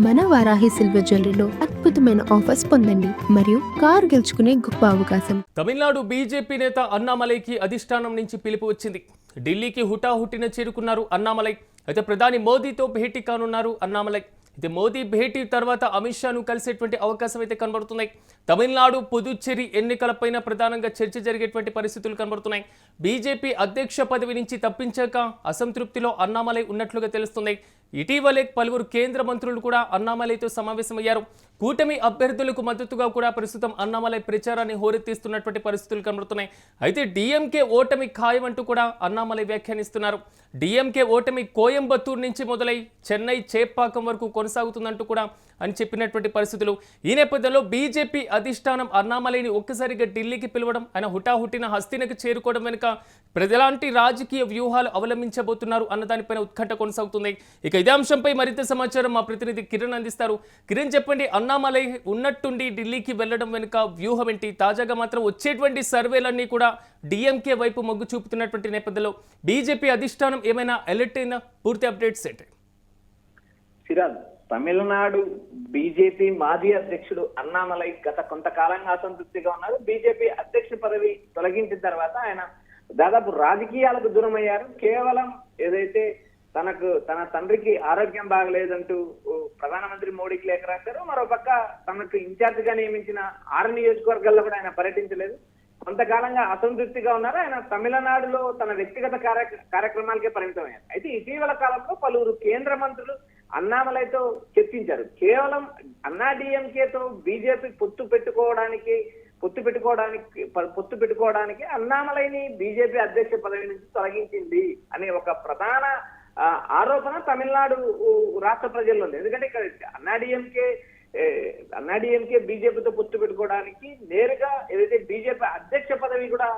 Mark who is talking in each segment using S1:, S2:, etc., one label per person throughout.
S1: మన వారాహి సిల్వర్ జ్యువెలరీలో అద్భుతమైన ఆఫర్స్ పొందండి మరియు కారు గెలుచుకునే గొప్ప అవకాశం.
S2: తమిళనాడు బీజేపీ నేత అన్నామలైకి అధిష్టానం నుంచి పిలుపు వచ్చింది. ఢిల్లీకి హుటాహుటిన చేరుకున్నారు అన్నామలై. అయితే ప్రధాని మోదీతో భేటీ కానున్నారు అన్నామలై. అయితే మోదీ భేటీ తర్వాత అమిత్ షాను కలిసేటువంటి అవకాశం అయితే కనబడుతున్నాయి. తమిళనాడు పుదుచ్చేరి ఎన్నికలపైన ప్రధానంగా చర్చ జరిగేటువంటి పరిస్థితులు కనబడుతున్నాయి. బీజేపీ అధ్యక్ష పదవి నుంచి తప్పించాక అసంతృప్తిలో అన్నామలై ఉన్నట్లుగా తెలుస్తున్నాయి. ఇటీవలే పలువురు కేంద్ర మంత్రులు కూడా అన్నామలైతో సమావేశమయ్యారు. కూటమి అభ్యర్థులకు మద్దతుగా కూడా ప్రస్తుతం అన్నామలై ప్రచారాన్ని హోరెత్తిస్తున్నటువంటి పరిస్థితులు కనబడుతున్నాయి. అయితే డీఎంకే ఓటమి ఖాయం అంటూ కూడా అన్నామలై వ్యాఖ్యానిస్తున్నారు. డీఎంకే ఓటమి కోయంబత్తూరు నుంచి మొదలై చెన్నై చేపాకం వరకు కొనసాగుతుందంటూ కూడా అని చెప్పినటువంటి పరిస్థితులు. ఈ నేపథ్యంలో బీజేపీ అధిష్టానం అన్నామలైని ఒక్కసారిగా ఢిల్లీకి పిలవడం, ఆయన హుటాహుటిన హస్తినకు చేరుకోవడం వెనుక ప్రజలాంటి రాజకీయ వ్యూహాలు అవలంబించబోతున్నారు అన్న దానిపైన ఉత్కంఠ కొనసాగుతుంది. ఇక ఇదే అంశంపై మరింత సమాచారం మా ప్రతినిధి కిరణ్ అందిస్తారు. కిరణ్, చెప్పండి, అన్నామలై ఉన్నట్టుండి ఢిల్లీకి వెళ్లడం వెనుక వ్యూహం ఏంటి? తాజాగా మాత్రం వచ్చేటువంటి సర్వేలన్నీ కూడా డీఎంకే వైపు మొగ్గు చూపుతున్నటువంటి నేపథ్యంలో బీజేపీ అధిష్టానం ఏమైనా అలర్ట్ అయినా పూర్తి అప్డేట్స్ ఏంటి?
S3: సిరాజ్, తమిళనాడు బీజేపీ మాజీ అధ్యక్షుడు అన్నామలై గత కొంతకాలంగా అసంతృప్తిగా ఉన్నారు. బీజేపీ అధ్యక్ష పదవి తొలగించిన తర్వాత ఆయన దాదాపు రాజకీయాలకు దూరం అయ్యారు. కేవలం ఏదైతే తన తండ్రికి ఆరోగ్యం బాగలేదంటూ ప్రధానమంత్రి మోడీకి లేఖ రాశారు. మరోపక్క తనకు ఇన్ఛార్జ్ గా నియమించిన 6 నియోజకవర్గాల్లో కూడా ఆయన పర్యటించలేదు. కొంతకాలంగా అసంతృప్తిగా ఉన్నారు. ఆయన తమిళనాడులో తన వ్యక్తిగత కార్యక్రమాలకే పరిమితమయ్యారు. అయితే ఇటీవల కాలంలో పలువురు కేంద్ర మంత్రులు అన్నామలైతో చర్చించారు. కేవలం అన్నా డిఎంకేతో బీజేపీ పొత్తు పెట్టుకోవడానికి అన్నామలైని బీజేపీ అధ్యక్ష పదవి నుంచి తొలగించింది అనే ఒక ప్రధాన ఆరోపణ తమిళనాడు రాష్ట్ర ప్రజల్లో ఉంది. ఎందుకంటే ఇక్కడ అన్నాడీఎంకే బీజేపీతో పొత్తు పెట్టుకోవడానికి నేరుగా ఏదైతే బీజేపీ అధ్యక్ష పదవి కూడా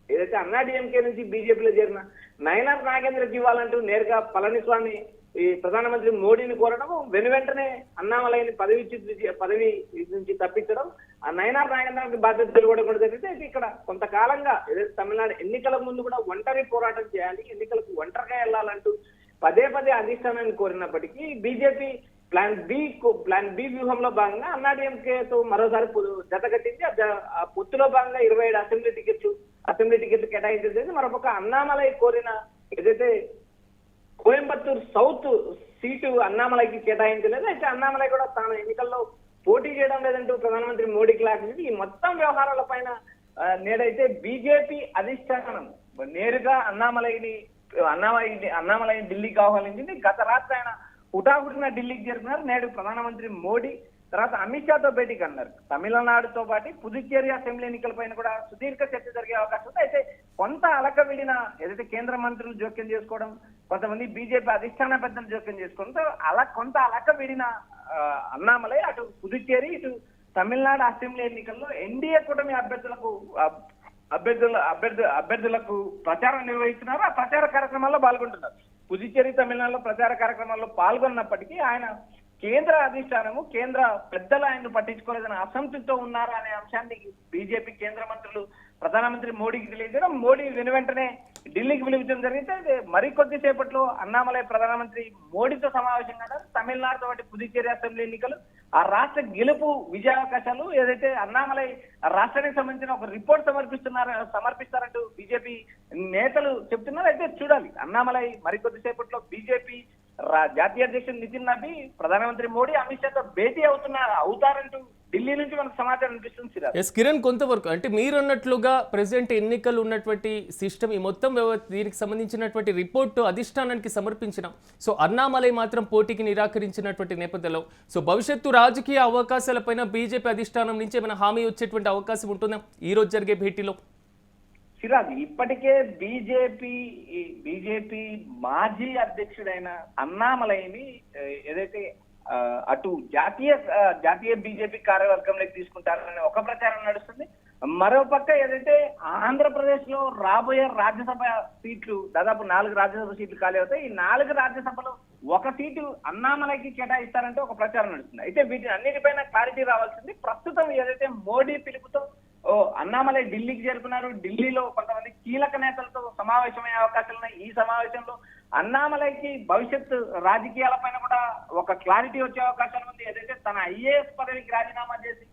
S3: ఏదైతే అన్నాడీఎంకే నుంచి బీజేపీలో చేరిన నయనార్ నాగేంద్రకి ఇవ్వాలంటూ నేరుగా పళనిస్వామి ఈ ప్రధానమంత్రి మోడీని కోరడం, వెనువెంటనే అన్నామలైని పదవి నుంచి తప్పించడం, ఆ నయనార్ నాగేంద్రకి బాధ్యతలు కూడా జరిగితే ఇక్కడ కొంతకాలంగా ఏదైతే తమిళనాడు ఎన్నికల ముందు కూడా ఒంటరి పోరాటం చేయాలి, ఎన్నికలకు ఒంటరిగా వెళ్లాలంటూ పదే అధిష్టానాన్ని కోరినప్పటికీ బీజేపీ ప్లాన్ బి వ్యూహంలో భాగంగా అన్నాడీఎంకేతో మరోసారి జతగట్టింది. ఆ పొత్తులో భాగంగా 27 అసెంబ్లీ టికెట్లు కేటాయించింది. మరొక అన్నామలై కోరిన ఏదైతే కోయంబత్తూరు సౌత్ సీటు అన్నామలైకి కేటాయించలేదు. అయితే అన్నామలై కూడా తాను ఎన్నికల్లో పోటీ చేయడం లేదంటూ ప్రధానమంత్రి మోడీకి లాగింది. ఈ మొత్తం వ్యవహారాల పైన నేడైతే బీజేపీ అధిష్టానం నేరుగా అన్నామలైని ఢిల్లీకి ఆహ్వానించింది. గత రాత్రి ఆయన హుటాహుటిన ఢిల్లీకి చేరుకున్నారు. నేడు ప్రధానమంత్రి మోడీ తర్వాత అమిత్ షాతో భేటీకి అన్నారు. తమిళనాడుతో పాటు పుదుచ్చేరి అసెంబ్లీ ఎన్నికలపైన కూడా సుదీర్ఘ చర్చ జరిగే అవకాశం ఉంది. అయితే కొంత అలకవిడిన ఏదైతే కేంద్ర మంత్రులు జోక్యం చేసుకోవడం, కొంతమంది బీజేపీ అధిష్టాన పెద్దలు జోక్యం చేసుకోవడంతో కొంత అలకవిడిన అన్నామలై అటు పుదుచ్చేరి ఇటు తమిళనాడు అసెంబ్లీ ఎన్నికల్లో ఎన్డీఏ కూటమి అభ్యర్థులకు ప్రచారం నిర్వహిస్తున్నారు. ఆ ప్రచార కార్యక్రమాల్లో పాల్గొంటున్నారు. పుదుచ్చేరి తమిళనాడులో ప్రచార కార్యక్రమాల్లో పాల్గొన్నప్పటికీ ఆయన కేంద్ర అధిష్టానము కేంద్ర పెద్దలు ఆయన్ను పట్టించుకోలేదని అసంతృప్తితో ఉన్నారా అనే అంశాన్ని బీజేపీ కేంద్ర మంత్రులు ప్రధానమంత్రి మోడీకి తెలియజేయడం, మోడీ వెనువెంటనే ఢిల్లీకి పిలిపించడం జరిగితే మరికొద్దిసేపట్లో అన్నామలై ప్రధానమంత్రి మోడీతో సమావేశం కాదు. తమిళనాడుతో పాటు పుదుచ్చేరి అసెంబ్లీ ఎన్నికలు, ఆ రాష్ట్ర గెలుపు విజయావకాశాలు ఏదైతే అన్నామలై రాష్ట్రానికి సంబంధించిన ఒక రిపోర్ట్ సమర్పిస్తారంటూ బీజేపీ నేతలు చెప్తున్నారు. అయితే చూడాలి, అన్నామలై మరికొద్దిసేపట్లో బీజేపీ జాతీయ అధ్యక్షుడు నితిన్ నబీ, ప్రధానమంత్రి మోడీ అమిత్ షాతో భేటీ అవుతారంటూ ఢిల్లీ నుంచి మనకు సమాచారం అనిపిస్తుంది.
S2: ఎస్ కిరణ్, కొంతవరకు అంటే మీరు అన్నట్లుగా ప్రెసిడెంట్ ఎన్నికలు ఉన్నటువంటి సిస్టమ్, ఈ మొత్తం దీనికి సంబంధించినటువంటి రిపోర్టు అధిష్టానానికి సమర్పించిన సో అన్నామలై మాత్రం పోటీకి నిరాకరించినటువంటి నేపథ్యంలో సో భవిష్యత్తు రాజకీయ అవకాశాలపైన బీజేపీ అధిష్టానం నుంచి ఏమైనా హామీ వచ్చేటువంటి అవకాశం ఉంటుందా ఈ రోజు జరిగే భేటీలో?
S3: సిరాజ్, ఇప్పటికే బీజేపీ మాజీ అధ్యక్షుడైన అన్నామలైని ఏదైతే అటు జాతీయ బీజేపీ కార్యవర్గంలోకి తీసుకుంటారనే ఒక ప్రచారం నడుస్తుంది. మరోపక్క ఏదైతే ఆంధ్రప్రదేశ్ లో రాబోయే రాజ్యసభ సీట్లు దాదాపు 4 రాజ్యసభ సీట్లు ఖాళీ అవుతాయి. ఈ 4 రాజ్యసభలో ఒక సీటు అన్నామలైకి కేటాయిస్తారంటే ఒక ప్రచారం నడుస్తుంది. అయితే వీటి అన్నిటిపైన క్లారిటీ రావాల్సింది. ప్రస్తుతం ఏదైతే మోడీ పిలుపుతో అన్నామలై ఢిల్లీకి చేరుకున్నారు. ఢిల్లీలో కొంతమంది కీలక నేతలతో సమావేశమయ్యే అవకాశాలు ఉన్నాయి. ఈ సమావేశంలో అన్నామలైకి భవిష్యత్తు రాజకీయాల పైన కూడా ఒక క్లారిటీ వచ్చే అవకాశం ఉంది. ఏదైతే తన ఐఏఎస్ పదవికి రాజీనామా చేసి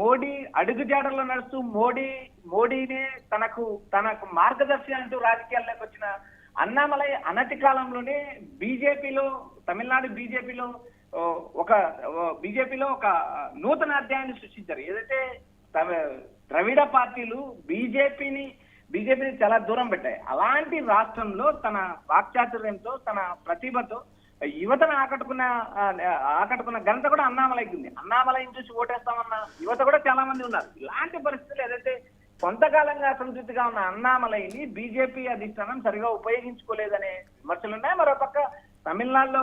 S3: మోడీ అడుగుజాడల్లో నడుస్తూ మోడీనే తనకు మార్గదర్శి అంటూ రాజకీయాల్లోకి వచ్చిన అన్నామలై అనతి కాలంలోనే తమిళనాడు బీజేపీలో ఒక నూతన అధ్యాయాన్ని సృష్టించారు. ఏదైతే ద్రవిడ పార్టీలు బీజేపీని చాలా దూరం పెట్టాయి. అలాంటి రాష్ట్రంలో తన వాక్చాతుర్యంతో తన ప్రతిభతో యువతను ఆకట్టుకున్న ఘనత కూడా అన్నామలైకి ఉంది. అన్నామలైని చూసి ఓటేస్తామన్న యువత కూడా చాలా మంది ఉన్నారు. ఇలాంటి పరిస్థితులు ఏదైతే కొంతకాలంగా అసంతృప్తిగా ఉన్న అన్నామలైని బీజేపీ అధిష్టానం సరిగా ఉపయోగించుకోలేదనే విమర్శలు ఉన్నాయి. మరోపక్క తమిళనాడులో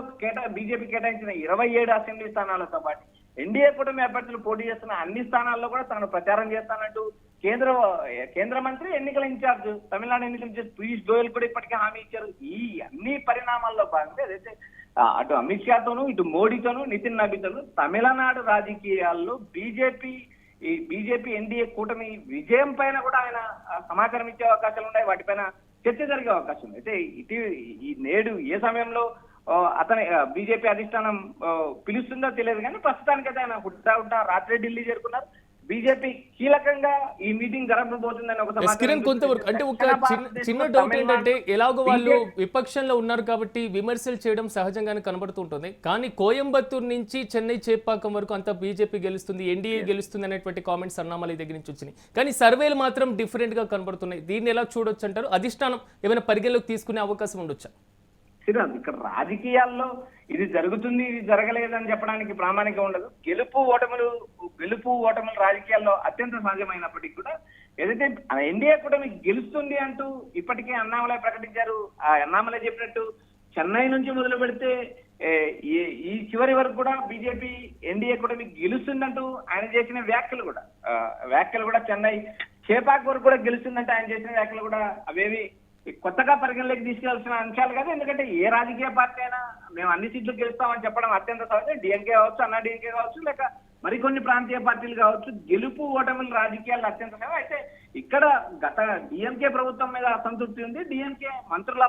S3: బీజేపీ కేటాయించిన 27 అసెంబ్లీ స్థానాలతో పాటు ఎన్డీఏ కూటమి అభ్యర్థులు పోటీ చేస్తున్న అన్ని స్థానాల్లో కూడా తాను ప్రచారం చేస్తానంటూ కేంద్ర మంత్రి ఎన్నికల ఇన్ఛార్జ్ తమిళనాడు ఎన్నికల ఇన్ఛార్జ్ పీయూష్ గోయల్ కూడా ఇప్పటికే హామీ ఇచ్చారు. ఈ అన్ని పరిణామాల్లో భాగంగా ఏదైతే అటు అమిత్ షాతోనూ ఇటు మోడీతోనూ నితిన్ నబీతోనూ తమిళనాడు రాజకీయాల్లో బీజేపీ ఎన్డీఏ కూటమి విజయం పైన కూడా ఆయన సమాచారం ఇచ్చే అవకాశాలు ఉన్నాయి. వాటిపైన చర్చ జరిగే అవకాశం ఉంది. అయితే ఈ నేడు ఏ సమయంలో బీజేపీ అధిష్టానం పిలుస్తుందో తెలియదు కానీ ప్రస్తుతానికైతే ఆయన హుట్టా రాత్రి ఢిల్లీ చేరుకున్నారు. బీజేపీ కీలకంగా ఈ మీటింగ్ జరగబోతుందని ఒక సమాచారం.
S2: కొంతవరకు అంటే ఒక చిన్న డౌట్ ఏంటంటే ఎలాగో వాళ్ళు విపక్షంలో ఉన్నారు కాబట్టి విమర్శలు చేయడం సహజంగానే కనబడుతుంటుంది. కానీ కోయంబత్తూరు నుంచి చెన్నై చేపాకం వరకు అంతా బీజేపీ గెలుస్తుంది, ఎన్డీఏ గెలుస్తుంది అనేటువంటి కామెంట్స్ అన్నామలై దగ్గర నుంచి వచ్చినాయి. కానీ సర్వేలు మాత్రం డిఫరెంట్ గా కనబడుతున్నాయి. దీన్ని ఎలా చూడొచ్చు అంటారు? అధిష్టానం ఏమైనా పరిగణలోకి తీసుకునే అవకాశం ఉండొచ్చా?
S3: ఇక్కడ రాజకీయాల్లో ఇది జరుగుతుంది ఇది జరగలేదని చెప్పడానికి ప్రామాణికం ఉండదు. గెలుపు ఓటములు రాజకీయాల్లో అత్యంత సహజమైనప్పటికీ కూడా ఏదైతే ఎన్డీఏ కూటమి గెలుస్తుంది అంటూ ఇప్పటికే అన్నామలై ప్రకటించారు. ఆ అన్నామలై చెప్పినట్టు చెన్నై నుంచి మొదలు పెడితే ఈ చివరి వరకు కూడా బీజేపీ ఎన్డీఏ కూటమి గెలుస్తుందంటూ ఆయన చేసిన వ్యాఖ్యలు కూడా చెన్నై చేపాక్ వరకు కూడా గెలుస్తుందంటే ఆయన చేసిన వ్యాఖ్యలు కూడా అవేవి కొత్తగా పరిగణలోకి తీసుకెళ్లాల్సిన అంశాలు కాదు. ఎందుకంటే ఏ రాజకీయ పార్టీ అయినా మేము అన్ని సీట్లు గెలుస్తామని చెప్పడం అత్యంత సహజం. డిఎంకే కావచ్చు, అన్నా డిఎంకే కావచ్చు, లేక మరికొన్ని ప్రాంతీయ పార్టీలు కావచ్చు. గెలుపు ఓటముల రాజకీయాలు అత్యంత సహజం. అయితే ఇక్కడ గత డిఎంకే ప్రభుత్వం మీద అసంతృప్తి ఉంది. డిఎంకే మంత్రుల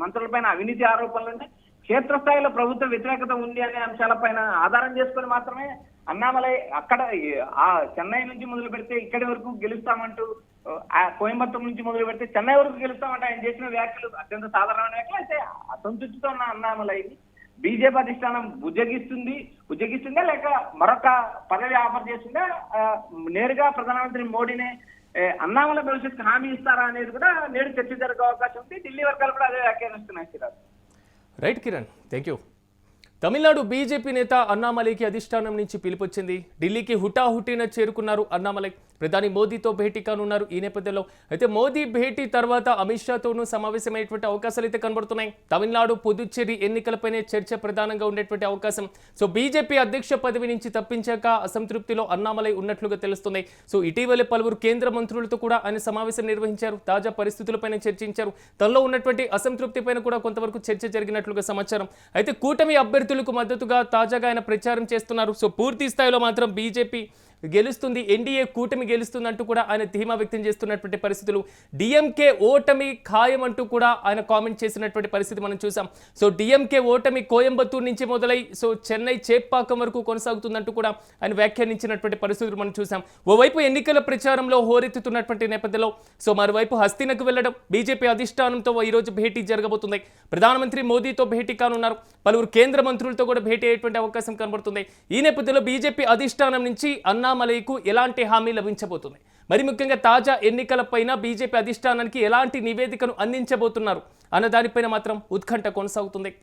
S3: మంత్రులపైన అవినీతి ఆరోపణలు, క్షేత్రస్థాయిలో ప్రభుత్వ వ్యతిరేకత ఉంది అనే అంశాలపైన ఆధారం చేసుకుని మాత్రమే అన్నామలై అక్కడ చెన్నై నుంచి మొదలు పెడితే ఇక్కడి వరకు గెలుస్తామంటూ, కోయంబత్తూరు నుంచి మొదలు పెడితే చెన్నై వరకు గెలుస్తామంటే ఆయన చేసిన వ్యాఖ్యలు అత్యంత సాధారణమైన వ్యాఖ్యలు. అయితే అసంతృప్తితో ఉన్న అన్నామలైని బీజేపీ అధిష్టానం బుజ్జగిస్తుందా లేక మరొక పదవి ఆఫర్ చేస్తుందా, నేరుగా ప్రధానమంత్రి మోడీనే అన్నామలై భవిష్యత్తు హామీ ఇస్తారా అనేది కూడా నేడు చర్చ జరిగే అవకాశం ఉంది. ఢిల్లీ వర్గాలు కూడా అదే వ్యాఖ్యానిస్తున్నాయి. Sriraj.
S2: Right Kiran, thank you. Tamil Nadu BJP నేత అన్నామలైకి అధిష్టానం నుంచి పిలుపొచ్చింది. ఢిల్లీకి హుటాహుటిన చేరుకున్నారు అన్నామలై. ప్రధాని మోదీతో భేటీ కానున్నారు ఈ నేపథ్యంలో. అయితే మోదీ భేటీ తర్వాత అమిత్ షాతోనూ సమావేశమయ్యేటువంటి అవకాశాలు అయితే కనబడుతున్నాయి. తమిళనాడు పుదుచ్చేరి ఎన్నికలపైనే చర్చ ప్రధానంగా ఉండేటువంటి అవకాశం. సో బీజేపీ అధ్యక్ష పదవి నుంచి తప్పించాక అసంతృప్తిలో అన్నామలై ఉన్నట్లుగా తెలుస్తున్నాయి. సో ఇటీవలే పలువురు కేంద్ర మంత్రులతో కూడా ఆయన సమావేశం నిర్వహించారు. తాజా పరిస్థితులపైన చర్చించారు. తనలో ఉన్నటువంటి అసంతృప్తి పైన కూడా కొంతవరకు చర్చ జరిగినట్లుగా సమాచారం. అయితే కూటమి అభ్యర్థులకు మద్దతుగా తాజాగా ఆయన ప్రచారం చేస్తున్నారు. సో పూర్తి స్థాయిలో మాత్రం బీజేపీ గెలుస్తుంది, ఎన్డీఏ కూటమి గెలుస్తుంది అంటూ కూడా ఆయన ధీమా వ్యక్తం చేస్తున్నటువంటి పరిస్థితులు. డిఎంకే ఓటమి ఖాయం అంటూ కూడా ఆయన కామెంట్ చేసినటువంటి పరిస్థితి మనం చూసాం. సో డిఎంకే ఓటమి కోయంబత్తూరు నుంచి మొదలై సో చెన్నై చేపాకం వరకు కొనసాగుతుందంటూ కూడా ఆయన వ్యాఖ్యానించినటువంటి పరిస్థితులు మనం చూసాం. ఓవైపు ఎన్నికల ప్రచారంలో హోరెత్తుతున్నటువంటి నేపథ్యంలో సో మరోవైపు హస్తినకు వెళ్లడం, బీజేపీ అధిష్టానంతో ఈరోజు భేటీ జరగబోతుంది. ప్రధానమంత్రి మోదీతో భేటీ కానున్నారు. పలువురు కేంద్ర మంత్రులతో కూడా భేటీ అయ్యేటువంటి అవకాశం కనబడుతుంది. ఈ నేపథ్యంలో బీజేపీ అధిష్టానం నుంచి అన్నామలైకు ఎలాంటి హామీ లభించబోతుంది, మరి ముఖ్యంగా తాజా ఎన్నికలపైన బీజేపీ అధిష్టానానికి ఎలాంటి నివేదికను అందించబోతున్నారు అన్న దానిపైన మాత్రం ఉత్కంఠ కొనసాగుతుంది.